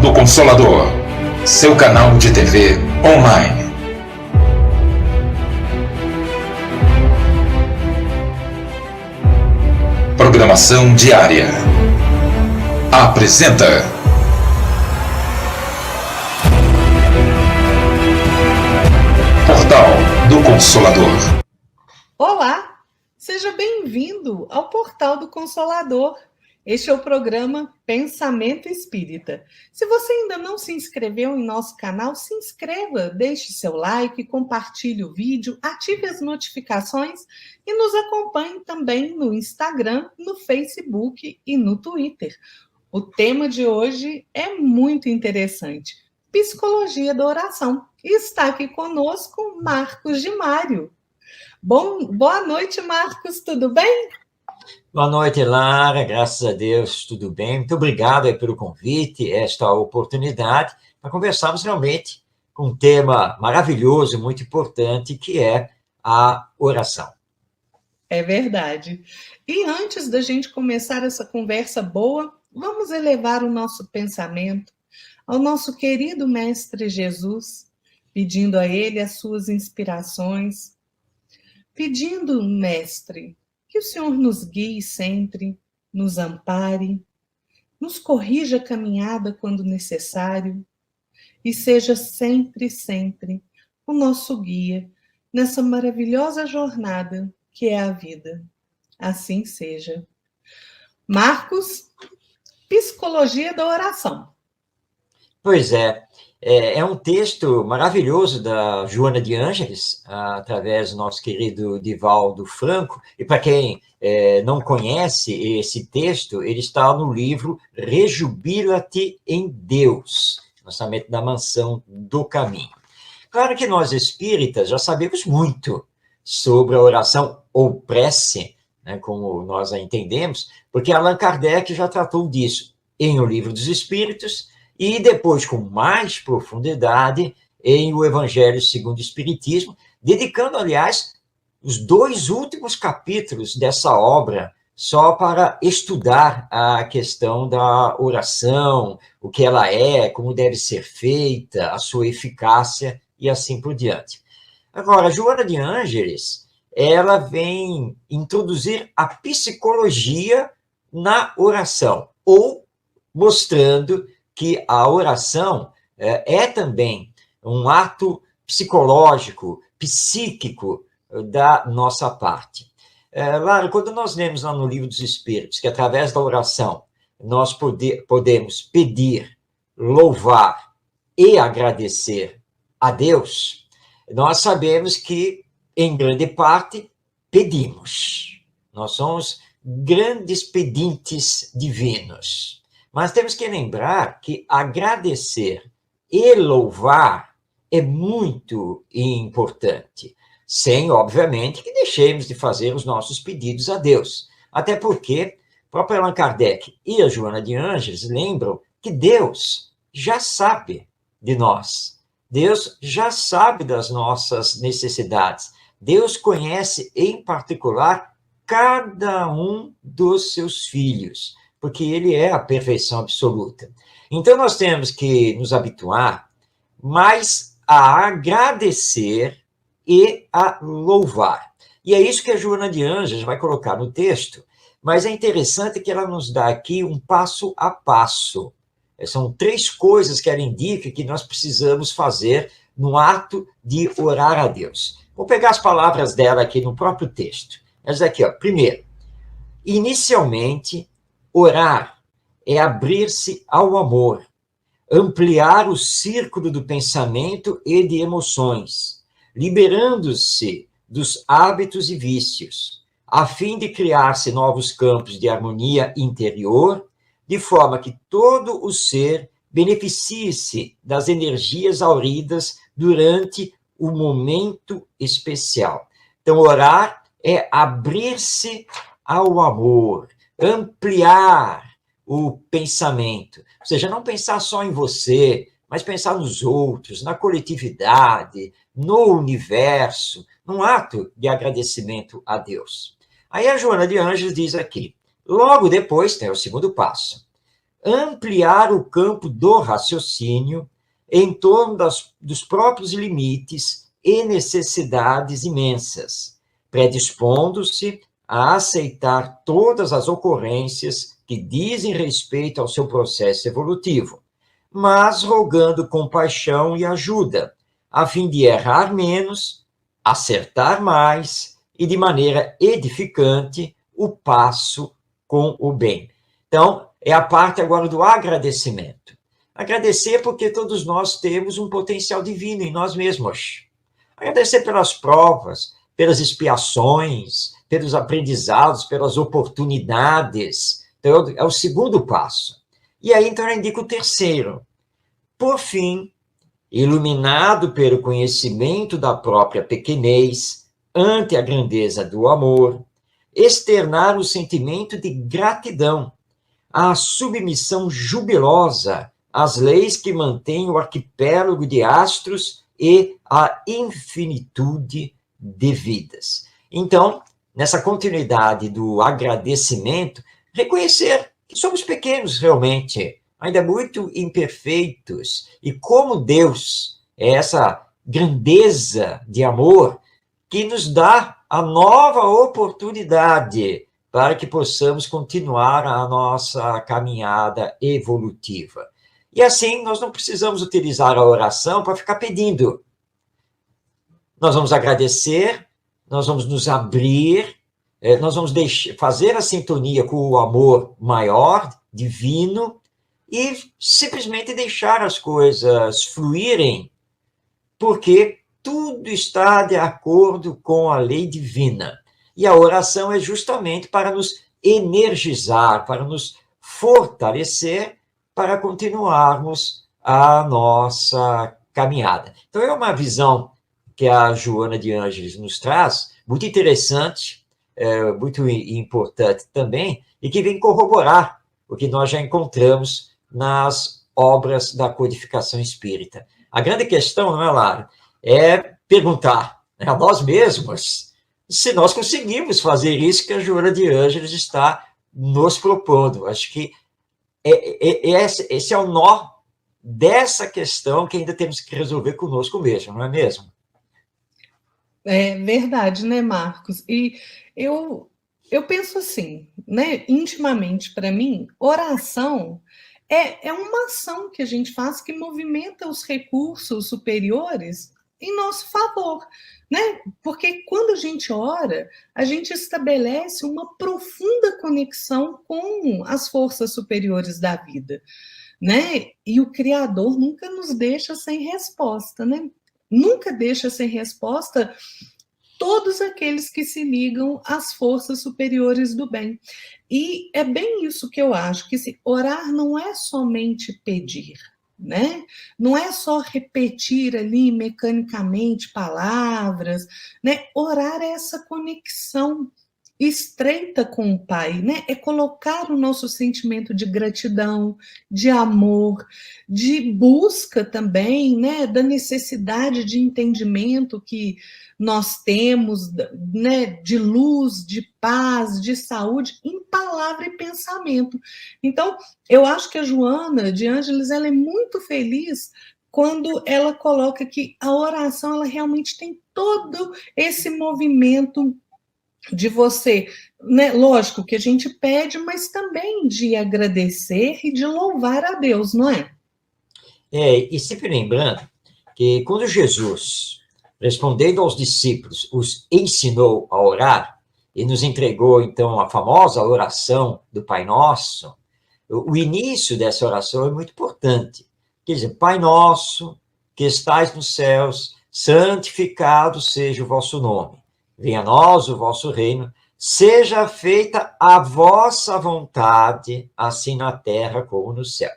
do Consolador, seu canal de TV online. Programação diária. Apresenta Portal do Consolador. Olá, seja bem-vindo ao Portal do Consolador. Este é o programa Pensamento Espírita. Se você ainda não se inscreveu em nosso canal, se inscreva, deixe seu like, compartilhe o vídeo, ative as notificações e nos acompanhe também no Instagram, no Facebook e no Twitter. O tema de hoje é muito interessante, Psicologia da Oração. E está aqui conosco Marcos de Mário. Boa noite, Marcos, tudo bem? Boa noite, Lara, graças a Deus, tudo bem. Muito obrigado aí pelo convite, esta oportunidade para conversarmos realmente com um tema maravilhoso, muito importante, que é a oração. É verdade. E antes da gente começar essa conversa boa, vamos elevar o nosso pensamento ao nosso querido Mestre Jesus, pedindo a Ele as suas inspirações, pedindo, Mestre, que o Senhor nos guie sempre, nos ampare, nos corrija a caminhada quando necessário e seja sempre, sempre o nosso guia nessa maravilhosa jornada que é a vida. Assim seja. Marcos, Psicologia da Oração. Pois é um texto maravilhoso da Joana de Ângeles, através do nosso querido Divaldo Franco, e para quem não conhece esse texto, ele está no livro Rejubila-te em Deus, lançamento da Mansão do Caminho. Claro que nós espíritas já sabemos muito sobre a oração ou prece, né, como nós a entendemos, porque Allan Kardec já tratou disso em O Livro dos Espíritos, e depois, com mais profundidade, em O Evangelho segundo o Espiritismo, dedicando, aliás, os 2 últimos capítulos dessa obra só para estudar a questão da oração, o que ela é, como deve ser feita, a sua eficácia e assim por diante. Agora, Joana de Ângeles, ela vem introduzir a psicologia na oração, ou mostrando que a oração é também um ato psicológico, psíquico da nossa parte. Lara, quando nós lemos lá no Livro dos Espíritos que através da oração nós podemos pedir, louvar e agradecer a Deus, nós sabemos que, em grande parte, pedimos. Nós somos grandes pedintes divinos. Mas temos que lembrar que agradecer e louvar é muito importante, sem, obviamente, que deixemos de fazer os nossos pedidos a Deus. Até porque o próprio Allan Kardec e a Joana de Ângeles lembram que Deus já sabe de nós. Deus já sabe das nossas necessidades. Deus conhece, em particular, cada um dos seus filhos, porque ele é a perfeição absoluta. Então, nós temos que nos habituar mais a agradecer e a louvar. E é isso que a Joana de Ângeles vai colocar no texto, mas é interessante que ela nos dá aqui um passo a passo. São 3 coisas que ela indica que nós precisamos fazer no ato de orar a Deus. Vou pegar as palavras dela aqui no próprio texto. Ela diz aqui, primeiro, inicialmente, orar é abrir-se ao amor, ampliar o círculo do pensamento e de emoções, liberando-se dos hábitos e vícios, a fim de criar-se novos campos de harmonia interior, de forma que todo o ser beneficie-se das energias auridas durante o momento especial. Então, orar é abrir-se ao amor, ampliar o pensamento, ou seja, não pensar só em você, mas pensar nos outros, na coletividade, no universo, num ato de agradecimento a Deus. Aí a Joana de Ângeles diz aqui, logo depois tem o segundo passo, ampliar o campo do raciocínio em torno dos próprios limites e necessidades imensas, predispondo-se a aceitar todas as ocorrências que dizem respeito ao seu processo evolutivo, mas rogando compaixão e ajuda, a fim de errar menos, acertar mais e, de maneira edificante, o passo com o bem. Então, é a parte agora do agradecimento. Agradecer porque todos nós temos um potencial divino em nós mesmos. Agradecer pelas provas, pelas expiações, pelos aprendizados, pelas oportunidades. Então, é o segundo passo. E aí, então, eu indico o terceiro. Por fim, iluminado pelo conhecimento da própria pequenez ante a grandeza do amor, externar o sentimento de gratidão, a submissão jubilosa às leis que mantêm o arquipélago de astros e a infinitude de vidas. Então, nessa continuidade do agradecimento, reconhecer que somos pequenos realmente, ainda muito imperfeitos, e como Deus é essa grandeza de amor que nos dá a nova oportunidade para que possamos continuar a nossa caminhada evolutiva. E assim, nós não precisamos utilizar a oração para ficar pedindo. Nós vamos agradecer, nós vamos nos abrir, nós vamos fazer a sintonia com o amor maior, divino, e simplesmente deixar as coisas fluírem, porque tudo está de acordo com a lei divina. E a oração é justamente para nos energizar, para nos fortalecer, para continuarmos a nossa caminhada. Então, é uma visão que a Joana de Ângeles nos traz, muito interessante, muito importante também, e que vem corroborar o que nós já encontramos nas obras da codificação espírita. A grande questão, não é, Lara? É perguntar a nós mesmos se nós conseguimos fazer isso que a Joana de Ângeles está nos propondo. Acho que esse é o nó dessa questão que ainda temos que resolver conosco mesmo, não é mesmo? É verdade, né, Marcos? E eu penso assim, né, intimamente para mim, oração é uma ação que a gente faz que movimenta os recursos superiores em nosso favor, né? Porque quando a gente ora, a gente estabelece uma profunda conexão com as forças superiores da vida, né? E o Criador nunca nos deixa sem resposta, né? Nunca deixa sem resposta todos aqueles que se ligam às forças superiores do bem. E é bem isso que eu acho, que orar não é somente pedir, né? Não é só repetir ali mecanicamente palavras, né? Orar é essa conexão estreita com o Pai, né? É colocar o nosso sentimento de gratidão, de amor, de busca também, né? Da necessidade de entendimento que nós temos, né? De luz, de paz, de saúde, em palavra e pensamento. Então, eu acho que a Joana de Ângeles, ela é muito feliz quando ela coloca que a oração, ela realmente tem todo esse movimento de você, né? Lógico que a gente pede, mas também de agradecer e de louvar a Deus, não é? E sempre lembrando que quando Jesus, respondendo aos discípulos, os ensinou a orar e nos entregou, então, a famosa oração do Pai Nosso, o início dessa oração é muito importante. Quer dizer, Pai Nosso, que estais nos céus, santificado seja o vosso nome. Venha a nós o vosso reino, seja feita a vossa vontade, assim na terra como no céu.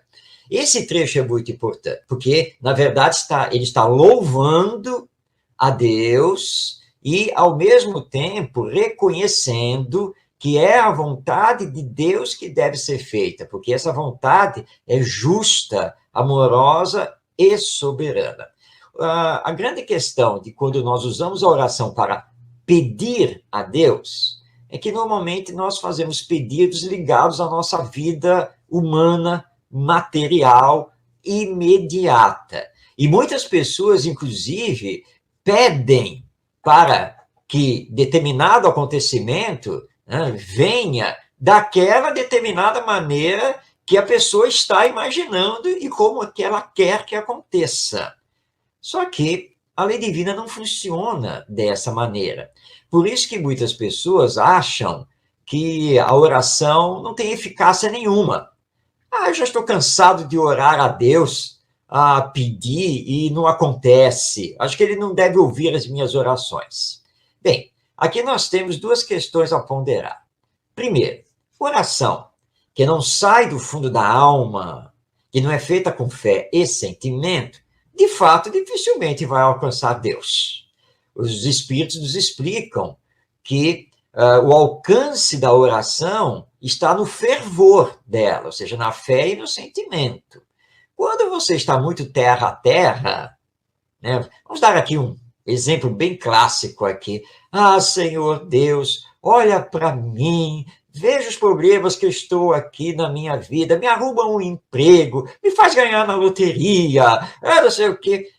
Esse trecho é muito importante, porque, na verdade, ele está louvando a Deus e, ao mesmo tempo, reconhecendo que é a vontade de Deus que deve ser feita, porque essa vontade é justa, amorosa e soberana. A grande questão de quando nós usamos a oração para pedir a Deus é que, normalmente, nós fazemos pedidos ligados à nossa vida humana, material, imediata. E muitas pessoas, inclusive, pedem para que determinado acontecimento, né, venha daquela determinada maneira que a pessoa está imaginando e como que ela quer que aconteça. Só que a lei divina não funciona dessa maneira. Por isso que muitas pessoas acham que a oração não tem eficácia nenhuma. Eu já estou cansado de orar a Deus, a pedir e não acontece. Acho que ele não deve ouvir as minhas orações. Bem, aqui nós temos duas questões a ponderar. Primeiro, oração que não sai do fundo da alma, que não é feita com fé e sentimento, de fato, dificilmente vai alcançar Deus. Os Espíritos nos explicam que o alcance da oração está no fervor dela, ou seja, na fé e no sentimento. Quando você está muito terra a terra, né, vamos dar aqui um exemplo bem clássico aqui. Senhor Deus, olha para mim, veja os problemas que eu estou aqui na minha vida, me arruma um emprego, me faz ganhar na loteria, não sei o quê.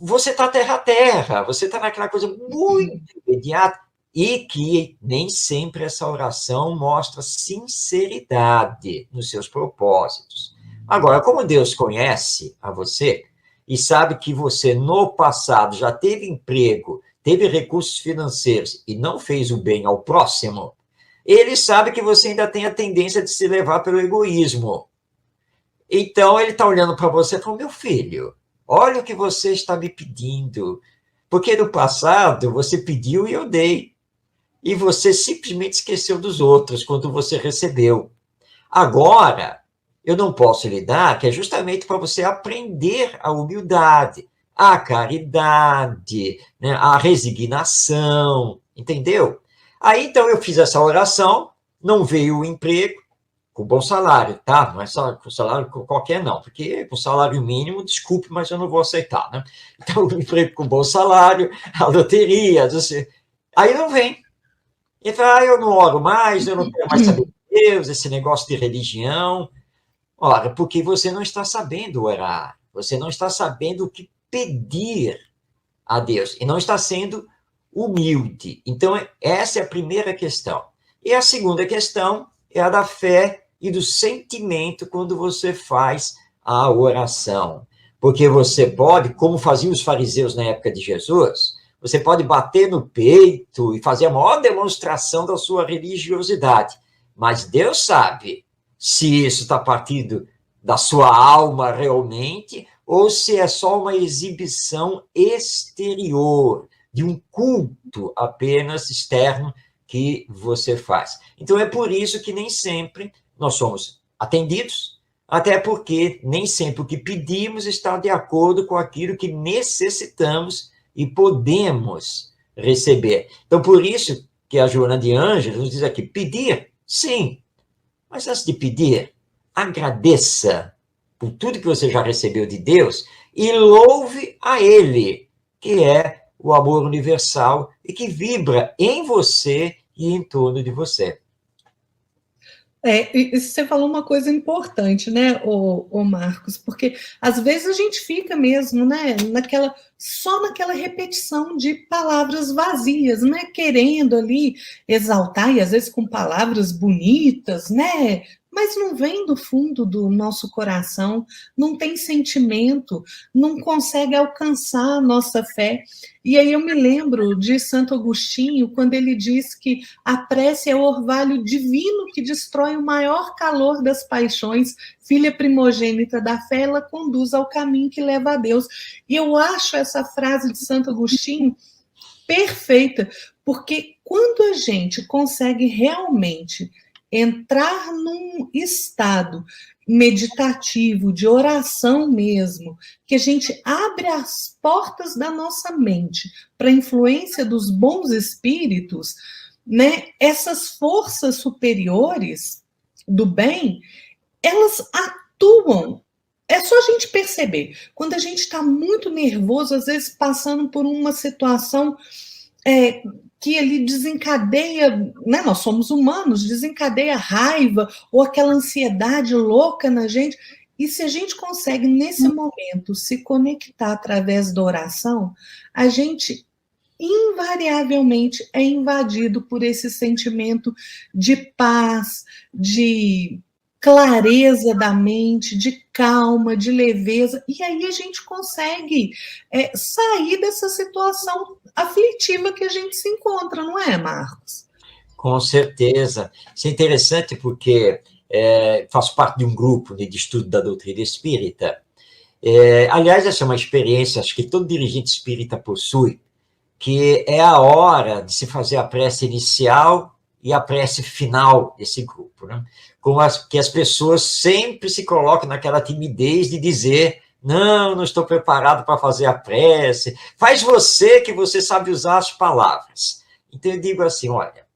Você está terra a terra, você está naquela coisa muito imediata e que nem sempre essa oração mostra sinceridade nos seus propósitos. Agora, como Deus conhece a você e sabe que você no passado já teve emprego, teve recursos financeiros e não fez o bem ao próximo, ele sabe que você ainda tem a tendência de se levar pelo egoísmo. Então, ele está olhando para você e falando, meu filho, olha o que você está me pedindo. Porque no passado, você pediu e eu dei. E você simplesmente esqueceu dos outros quando você recebeu. Agora, eu não posso lhe dar, que é justamente para você aprender a humildade, a caridade, né, a resignação, entendeu? Aí, então, eu fiz essa oração, não veio o emprego, com bom salário, tá? Não é só com salário qualquer, não, porque com salário mínimo, desculpe, mas eu não vou aceitar, né? Então, o emprego com bom salário, a loteria, aí não vem. E fala, eu não oro mais, eu não quero mais saber de Deus, esse negócio de religião. Ora, porque você não está sabendo orar, você não está sabendo o que pedir a Deus, e não está sendo humilde. Então, essa é a primeira questão. E a segunda questão é a da fé e do sentimento quando você faz a oração. Porque você pode, como faziam os fariseus na época de Jesus, você pode bater no peito e fazer a maior demonstração da sua religiosidade. Mas Deus sabe se isso está partindo da sua alma realmente ou se é só uma exibição exterior, de um culto apenas externo que você faz. Então, é por isso que nem sempre nós somos atendidos, até porque nem sempre o que pedimos está de acordo com aquilo que necessitamos e podemos receber. Então, por isso que a Joana de Ângeles nos diz aqui, pedir, sim, mas antes de pedir, agradeça por tudo que você já recebeu de Deus e louve a Ele, que é o amor universal e que vibra em você e em torno de você. E você falou uma coisa importante, né, o Marcos, porque às vezes a gente fica mesmo, né, só naquela repetição de palavras vazias, né, querendo ali exaltar, e às vezes com palavras bonitas, né, mas não vem do fundo do nosso coração, não tem sentimento, não consegue alcançar a nossa fé. E aí eu me lembro de Santo Agostinho, quando ele diz que a prece é o orvalho divino que destrói o maior calor das paixões, filha primogênita da fé, ela conduz ao caminho que leva a Deus. E eu acho essa frase de Santo Agostinho perfeita, porque quando a gente consegue realmente entrar num estado meditativo, de oração mesmo, que a gente abre as portas da nossa mente para a influência dos bons espíritos, né? Essas forças superiores do bem, elas atuam. É só a gente perceber. Quando a gente está muito nervoso, às vezes passando por uma situação que ele desencadeia, né, nós somos humanos, desencadeia raiva ou aquela ansiedade louca na gente, E se a gente consegue, nesse momento, se conectar através da oração, a gente invariavelmente é invadido por esse sentimento de paz, de clareza da mente, de calma, de leveza, e aí a gente consegue sair dessa situação aflitiva que a gente se encontra, não é, Marcos? Com certeza. Isso é interessante porque faço parte de um grupo de estudo da doutrina espírita. Aliás, essa é uma experiência, acho que todo dirigente espírita possui, que é a hora de se fazer a prece inicial e a prece final desse grupo, né? Que as pessoas sempre se colocam naquela timidez de dizer: não estou preparado para fazer a prece. Faz você, que você sabe usar as palavras. Então eu digo assim, olha,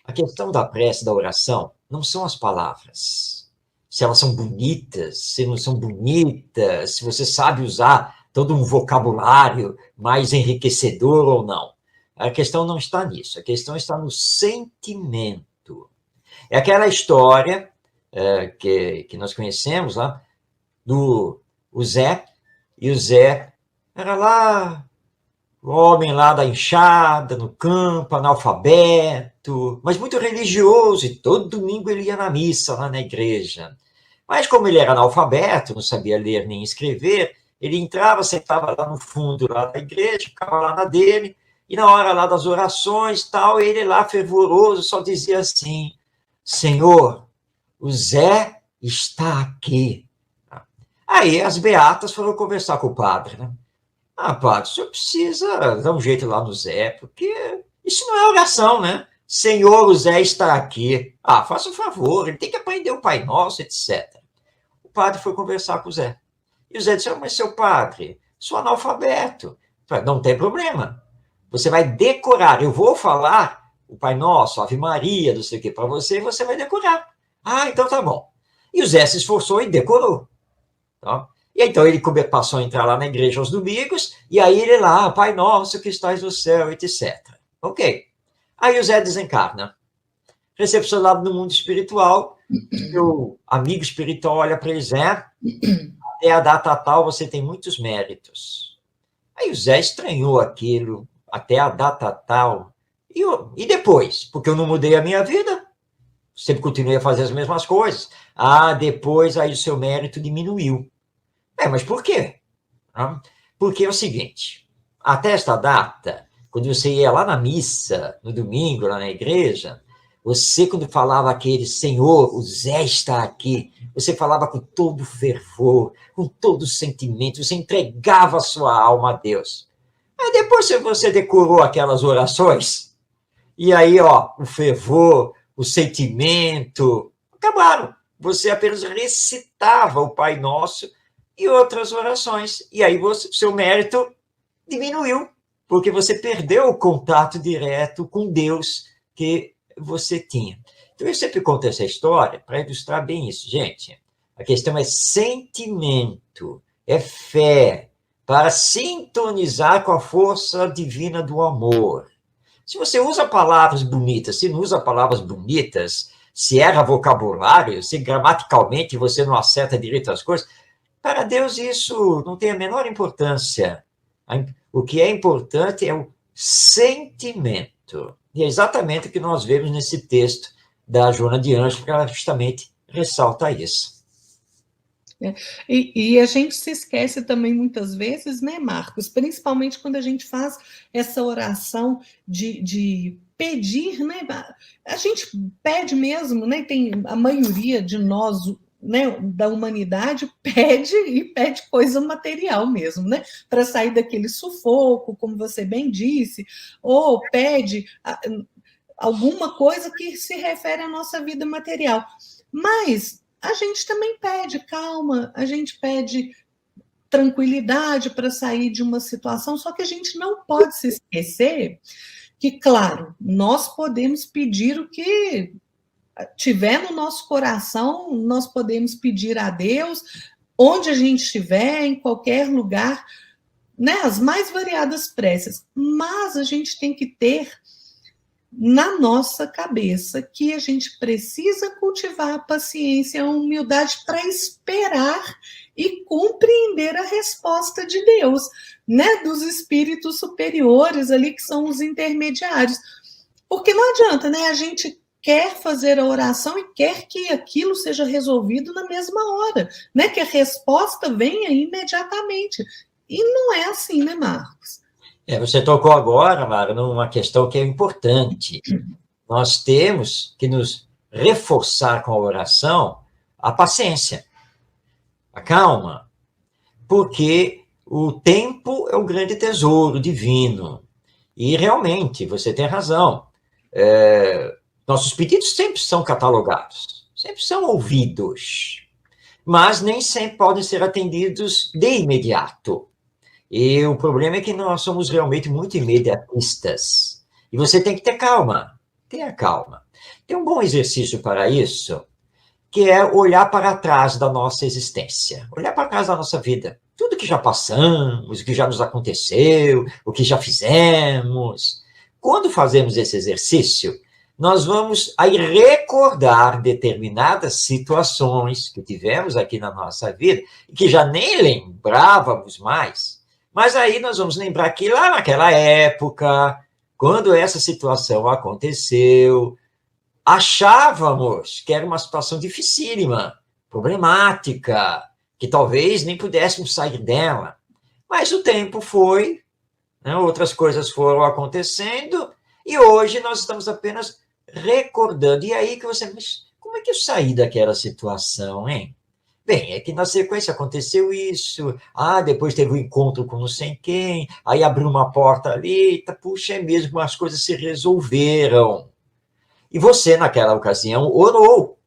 a questão da prece, da oração, não são as palavras. Se elas são bonitas, se não são bonitas, se você sabe usar todo um vocabulário mais enriquecedor ou não. A questão não está nisso, a questão está no sentimento. É aquela história que nós conhecemos lá, do Zé, e o Zé era lá, o homem lá da enxada, no campo, analfabeto, mas muito religioso, e todo domingo ele ia na missa, lá na igreja. Mas como ele era analfabeto, não sabia ler nem escrever, ele entrava, sentava lá no fundo lá da igreja, ficava lá na dele, e na hora lá das orações, tal, ele lá fervoroso só dizia assim: Senhor, o Zé está aqui. Aí as beatas foram conversar com o padre, né? Padre, o senhor precisa dar um jeito lá no Zé, porque isso não é oração, né? Senhor, o Zé está aqui. Faça um favor, ele tem que aprender o Pai Nosso, etc. O padre foi conversar com o Zé. E o Zé disse: mas seu padre, sou analfabeto. Não tem problema. Você vai decorar. Eu vou falar o Pai Nosso, Ave Maria, não sei o que, para você, e você vai decorar. Então tá bom. E o Zé se esforçou e decorou. Tá? E então ele passou a entrar lá na igreja aos domingos, e aí ele lá, Pai Nosso que estás no céu, etc. Ok. Aí o Zé desencarna. Recepcionado no mundo espiritual, o amigo espiritual olha para ele: Zé, até a data tal você tem muitos méritos. Aí o Zé estranhou aquilo, até a data tal. E depois? Porque eu não mudei a minha vida, sempre continuei a fazer as mesmas coisas. Depois aí o seu mérito diminuiu. Mas por quê? Porque é o seguinte, até esta data, quando você ia lá na missa, no domingo, lá na igreja, você, quando falava aquele Senhor, o Zé está aqui, você falava com todo fervor, com todo sentimento, você entregava a sua alma a Deus. Aí depois você decorou aquelas orações, e aí, o fervor, o sentimento, acabaram. Você apenas recitava o Pai Nosso e outras orações, e aí seu mérito diminuiu, porque você perdeu o contato direto com Deus que você tinha. Então, eu sempre conto essa história para ilustrar bem isso. Gente, a questão é sentimento, é fé, para sintonizar com a força divina do amor. Se você usa palavras bonitas, se não usa palavras bonitas, se erra vocabulário, se gramaticalmente você não acerta direito as coisas, para Deus isso não tem a menor importância. O que é importante é o sentimento. E é exatamente o que nós vemos nesse texto da Joana de Ângeles, porque ela justamente ressalta isso. E a gente se esquece também muitas vezes, né, Marcos? Principalmente quando a gente faz essa oração de pedir, né? A gente pede mesmo, né? Tem a maioria de nós, né, da humanidade pede coisa material mesmo, né? Para sair daquele sufoco, como você bem disse, ou pede alguma coisa que se refere à nossa vida material. Mas a gente também pede calma, a gente pede tranquilidade para sair de uma situação, só que a gente não pode se esquecer que, claro, nós podemos pedir o que tiver no nosso coração, nós podemos pedir a Deus, onde a gente estiver, em qualquer lugar, né, as mais variadas preces, mas a gente tem que ter na nossa cabeça que a gente precisa cultivar a paciência e a humildade para esperar e compreender a resposta de Deus, né, dos espíritos superiores ali, que são os intermediários. Porque não adianta, né, a gente quer fazer a oração e quer que aquilo seja resolvido na mesma hora, né, que a resposta venha imediatamente. E não é assim, né, Marcos? Você tocou agora, Mara, numa questão que é importante. Nós temos que nos reforçar com a oração a paciência, a calma, porque o tempo é o grande tesouro divino. E realmente, você tem razão. Nossos pedidos sempre são catalogados, sempre são ouvidos, mas nem sempre podem ser atendidos de imediato. E o problema é que nós somos realmente muito imediatistas. E você tem que ter calma. Tenha calma. Tem um bom exercício para isso, que é olhar para trás da nossa existência. Olhar para trás da nossa vida. Tudo que já passamos, o que já nos aconteceu, o que já fizemos. Quando fazemos esse exercício, nós vamos aí recordar determinadas situações que tivemos aqui na nossa vida e que já nem lembrávamos mais. Mas aí nós vamos lembrar que lá naquela época, quando essa situação aconteceu, achávamos que era uma situação dificílima, problemática, que talvez nem pudéssemos sair dela. Mas o tempo foi, né, outras coisas foram acontecendo, e hoje nós estamos apenas recordando. E aí que você diz, como é que eu saí daquela situação, hein? Bem, é que na sequência aconteceu isso, depois teve um encontro com não sei quem, aí abriu uma porta ali, puxa, é mesmo, as coisas se resolveram. E você, naquela ocasião, orou,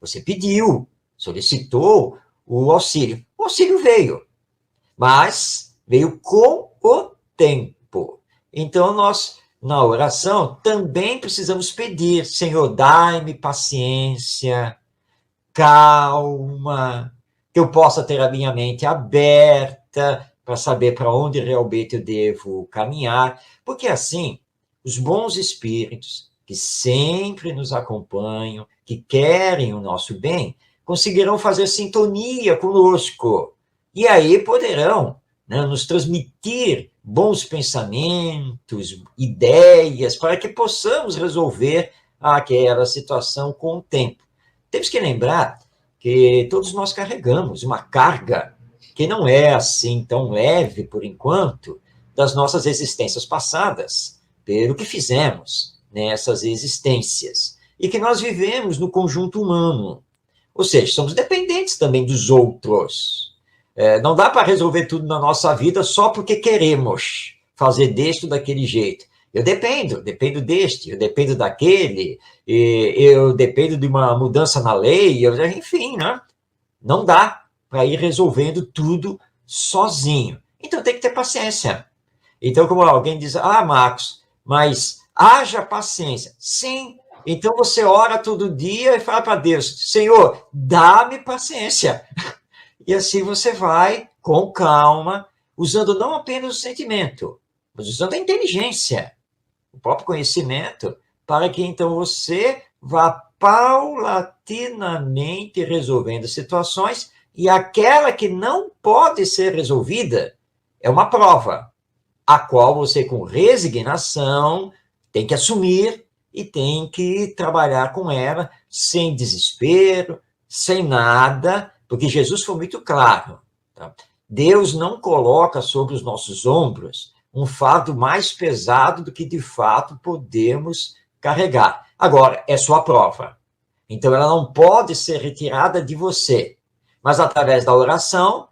você pediu, solicitou o auxílio. O auxílio veio, mas veio com o tempo. Então, nós, na oração, também precisamos pedir, Senhor, dai-me paciência, calma, que eu possa ter a minha mente aberta para saber para onde realmente eu devo caminhar, porque assim, os bons espíritos que sempre nos acompanham, que querem o nosso bem, conseguirão fazer sintonia conosco, e aí poderão, né, nos transmitir bons pensamentos, ideias, para que possamos resolver aquela situação com o tempo. Temos que lembrar que todos nós carregamos uma carga que não é assim tão leve, por enquanto, das nossas existências passadas, pelo que fizemos nessas existências, e que nós vivemos no conjunto humano. Ou seja, somos dependentes também dos outros. Não dá para resolver tudo na nossa vida só porque queremos fazer deste ou daquele jeito. Eu dependo deste, eu dependo daquele, eu dependo de uma mudança na lei, enfim, né? Não dá para ir resolvendo tudo sozinho. Então tem que ter paciência. Então, como alguém diz, Marcos, mas haja paciência. Sim, então você ora todo dia e fala para Deus, Senhor, dá-me paciência. E assim você vai, com calma, usando não apenas o sentimento, mas usando a inteligência, o próprio conhecimento, para que então você vá paulatinamente resolvendo situações, e aquela que não pode ser resolvida é uma prova, a qual você, com resignação, tem que assumir e tem que trabalhar com ela sem desespero, sem nada, porque Jesus foi muito claro. Tá? Deus não coloca sobre os nossos ombros um fardo mais pesado do que, de fato, podemos carregar. Agora, é sua prova. Então, ela não pode ser retirada de você. Mas, através da oração,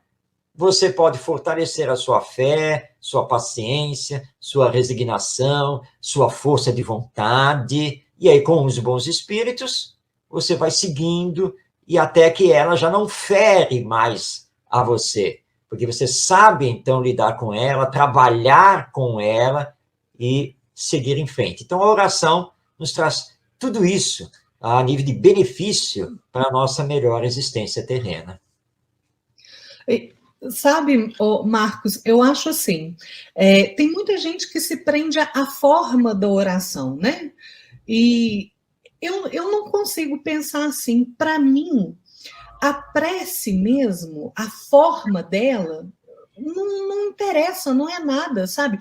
você pode fortalecer a sua fé, sua paciência, sua resignação, sua força de vontade. E aí, com os bons espíritos, você vai seguindo e até que ela já não fere mais a você. Porque você sabe, então, lidar com ela, trabalhar com ela e seguir em frente. Então, a oração nos traz tudo isso a nível de benefício para a nossa melhor existência terrena. Sabe, Marcos, eu acho assim, tem muita gente que se prende à forma da oração, né? E eu não consigo pensar assim. Para mim, a prece mesmo, a forma dela, não interessa, não é nada, sabe?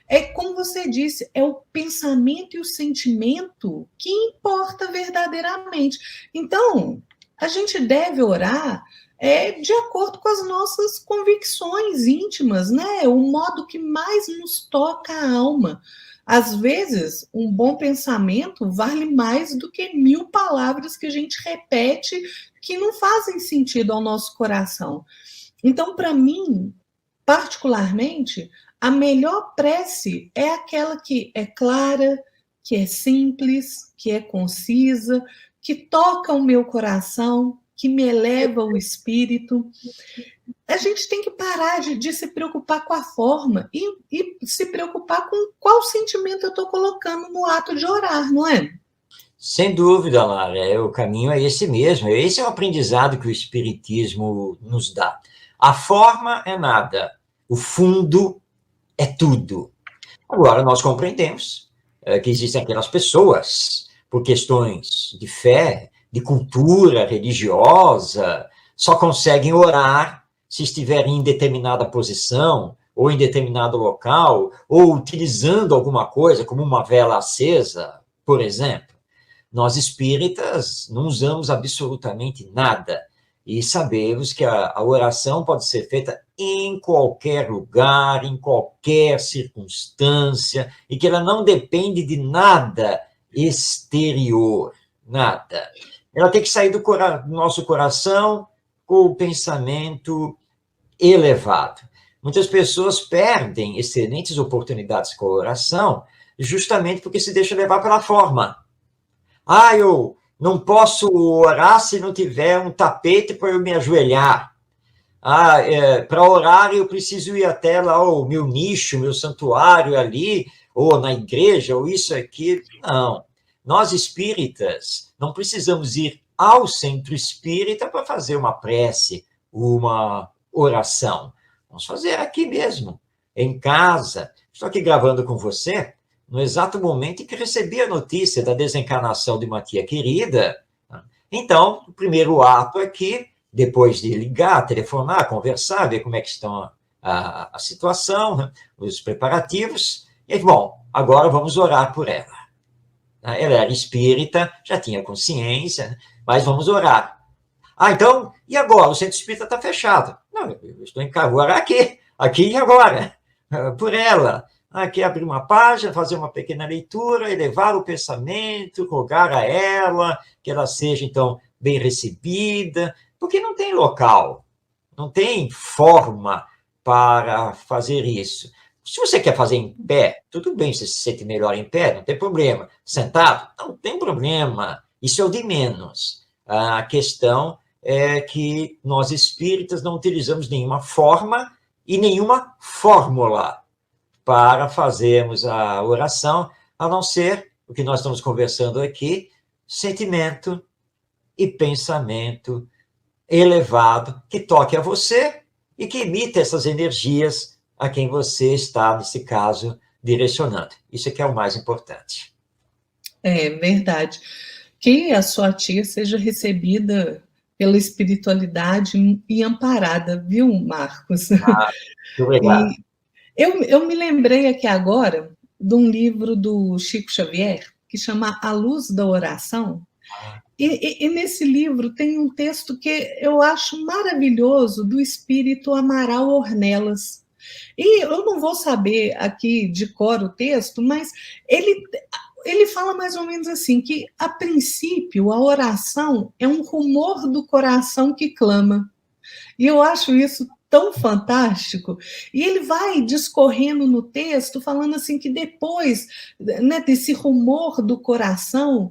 É como você disse, é o pensamento e o sentimento que importa verdadeiramente. Então, a gente deve orar de acordo com as nossas convicções íntimas, né? O modo que mais nos toca a alma. Às vezes, um bom pensamento vale mais do que 1000 palavras que a gente repete que não fazem sentido ao nosso coração. Então, para mim, particularmente, a melhor prece é aquela que é clara, que é simples, que é concisa, que toca o meu coração, que me eleva o espírito. A gente tem que parar de se preocupar com a forma e se preocupar com qual sentimento eu estou colocando no ato de orar, não é? Sem dúvida, Lara, o caminho é esse mesmo. Esse é o aprendizado que o Espiritismo nos dá. A forma é nada, o fundo é tudo. Agora, nós compreendemos que existem aquelas pessoas, por questões de fé, de cultura religiosa, só conseguem orar se estiverem em determinada posição, ou em determinado local, ou utilizando alguma coisa, como uma vela acesa, por exemplo. Nós espíritas não usamos absolutamente nada. E sabemos que a oração pode ser feita em qualquer lugar, em qualquer circunstância, e que ela não depende de nada exterior, nada. Ela tem que sair do nosso coração com o pensamento elevado. Muitas pessoas perdem excelentes oportunidades com a oração justamente porque se deixam levar pela forma. Eu não posso orar se não tiver um tapete para eu me ajoelhar. Para orar eu preciso ir até lá o meu nicho, meu santuário ali, ou na igreja, ou isso aqui. Não. Nós espíritas não precisamos ir ao centro espírita para fazer uma prece, uma oração. Vamos fazer aqui mesmo, em casa. Estou aqui gravando com você, no exato momento em que recebi a notícia da desencarnação de uma tia querida. Então, o primeiro ato aqui, depois de ligar, telefonar, conversar, ver como é que estão a situação, os preparativos, e, bom, agora vamos orar por ela. Ela era espírita, já tinha consciência, mas vamos orar. Então, e agora? O centro espírita está fechado. Não, eu estou em casa, vou orar aqui e agora, por ela. Aqui abrir uma página, fazer uma pequena leitura, elevar o pensamento, rogar a ela, que ela seja, então, bem recebida, porque não tem local, não tem forma para fazer isso. Se você quer fazer em pé, tudo bem, você se sente melhor em pé, não tem problema. Sentado, não tem problema, isso é o de menos. A questão é que nós espíritas não utilizamos nenhuma forma e nenhuma fórmula para fazermos a oração, a não ser o que nós estamos conversando aqui, sentimento e pensamento elevado, que toque a você e que emita essas energias a quem você está, nesse caso, direcionando. Isso é que é o mais importante. É verdade. Que a sua tia seja recebida pela espiritualidade e amparada, viu, Marcos? Muito obrigado. Eu me lembrei aqui agora de um livro do Chico Xavier, que chama A Luz da Oração. E nesse livro tem um texto que eu acho maravilhoso, do espírito Amaral Ornelas. E eu não vou saber aqui de cor o texto, mas ele fala mais ou menos assim, que a princípio a oração é um rumor do coração que clama. E eu acho isso tão fantástico. E ele vai discorrendo no texto, falando assim que depois, né, desse rumor do coração,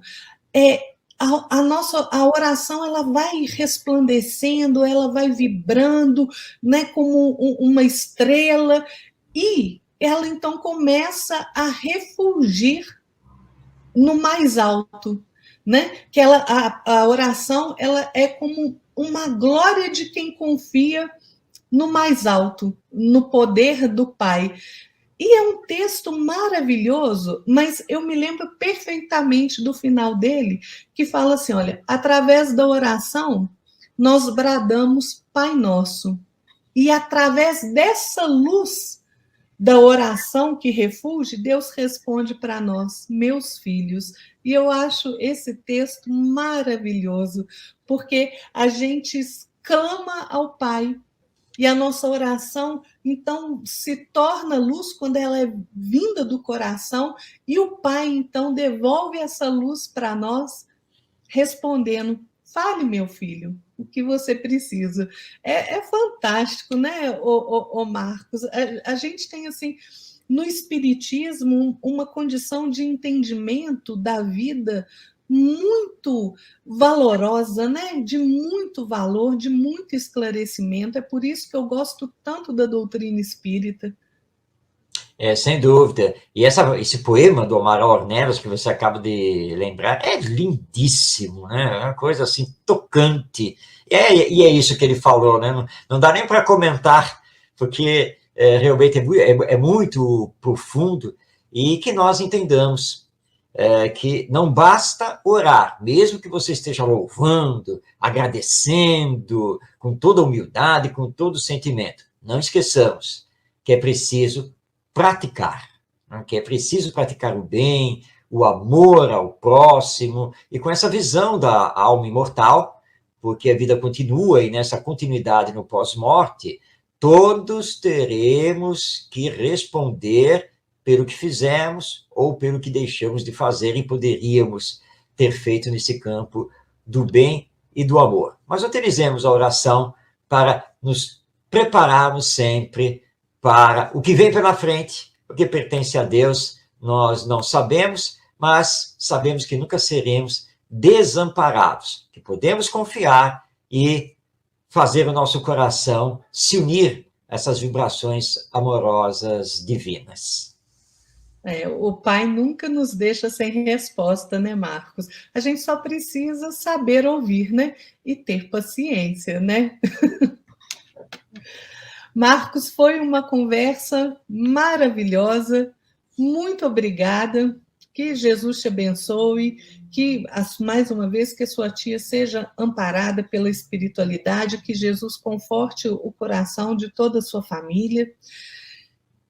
a oração ela vai resplandecendo, ela vai vibrando, né, como uma estrela, e ela então começa a refulgir no mais alto, né? Que a oração ela é como uma glória de quem confia no mais alto, no poder do Pai. E é um texto maravilhoso, mas eu me lembro perfeitamente do final dele, que fala assim, olha, através da oração, nós bradamos Pai Nosso. E através dessa luz da oração que refugie, Deus responde para nós, meus filhos. E eu acho esse texto maravilhoso, porque a gente clama ao Pai, e a nossa oração, então, se torna luz quando ela é vinda do coração, e o Pai, então, devolve essa luz para nós, respondendo, fale, meu filho, o que você precisa. É fantástico, né, ô Marcos? A gente tem, assim, no Espiritismo, uma condição de entendimento da vida muito valorosa, né? De muito valor, de muito esclarecimento. É por isso que eu gosto tanto da doutrina espírita. Sem dúvida. E esse poema do Amaral Ornelas, que você acaba de lembrar, é lindíssimo, né? É uma coisa assim, tocante. E é isso que ele falou, né? Não dá nem para comentar, porque realmente é muito profundo, e que nós entendamos que não basta orar, mesmo que você esteja louvando, agradecendo, com toda humildade, com todo sentimento. Não esqueçamos que é preciso praticar, né? Que é preciso praticar o bem, o amor ao próximo, e com essa visão da alma imortal, porque a vida continua, e nessa continuidade no pós-morte, todos teremos que responder pelo que fizemos ou pelo que deixamos de fazer e poderíamos ter feito nesse campo do bem e do amor. Mas utilizemos a oração para nos prepararmos sempre para o que vem pela frente, o que pertence a Deus, nós não sabemos, mas sabemos que nunca seremos desamparados, que podemos confiar e fazer o nosso coração se unir a essas vibrações amorosas divinas. O Pai nunca nos deixa sem resposta, né, Marcos? A gente só precisa saber ouvir, né? E ter paciência, né? Marcos, foi uma conversa maravilhosa. Muito obrigada. Que Jesus te abençoe. Que, mais uma vez, que a sua tia seja amparada pela espiritualidade. Que Jesus conforte o coração de toda a sua família.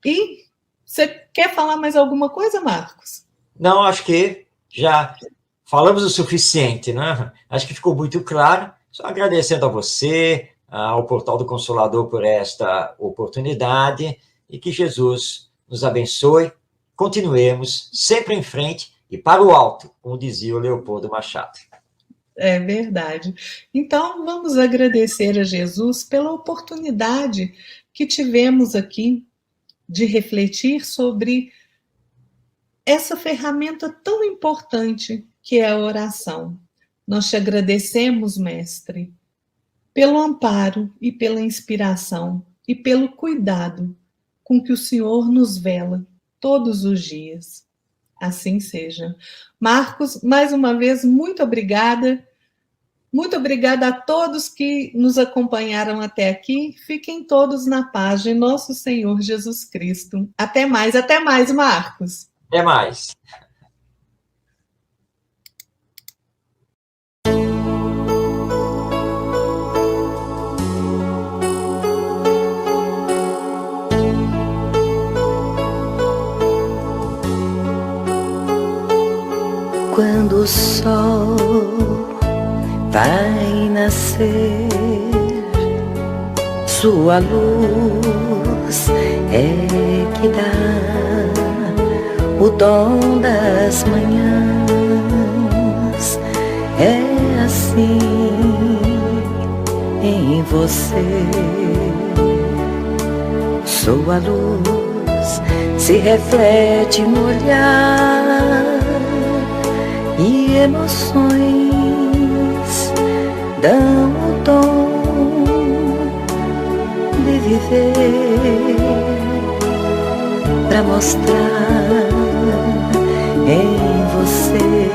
E você quer falar mais alguma coisa, Marcos? Não, acho que já falamos o suficiente, né? Acho que ficou muito claro. Só agradecendo a você, ao Portal do Consolador, por esta oportunidade, e que Jesus nos abençoe. Continuemos sempre em frente e para o alto, como dizia o Leopoldo Machado. É verdade. Então, vamos agradecer a Jesus pela oportunidade que tivemos aqui de refletir sobre essa ferramenta tão importante que é a oração. Nós te agradecemos, Mestre, pelo amparo e pela inspiração e pelo cuidado com que o Senhor nos vela todos os dias. Assim seja. Marcos, mais uma vez, muito obrigada. Muito obrigada a todos que nos acompanharam até aqui. Fiquem todos na paz de nosso Senhor Jesus Cristo. Até mais, Marcos. Até mais. Quando o sol vai nascer, sua luz é que dá o dom das manhãs. É assim em você, sua luz se reflete no olhar e emoções dão o dom de viver, pra mostrar em você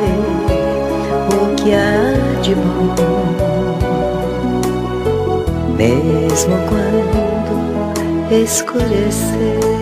o que há de bom. mesmo quando escurecer.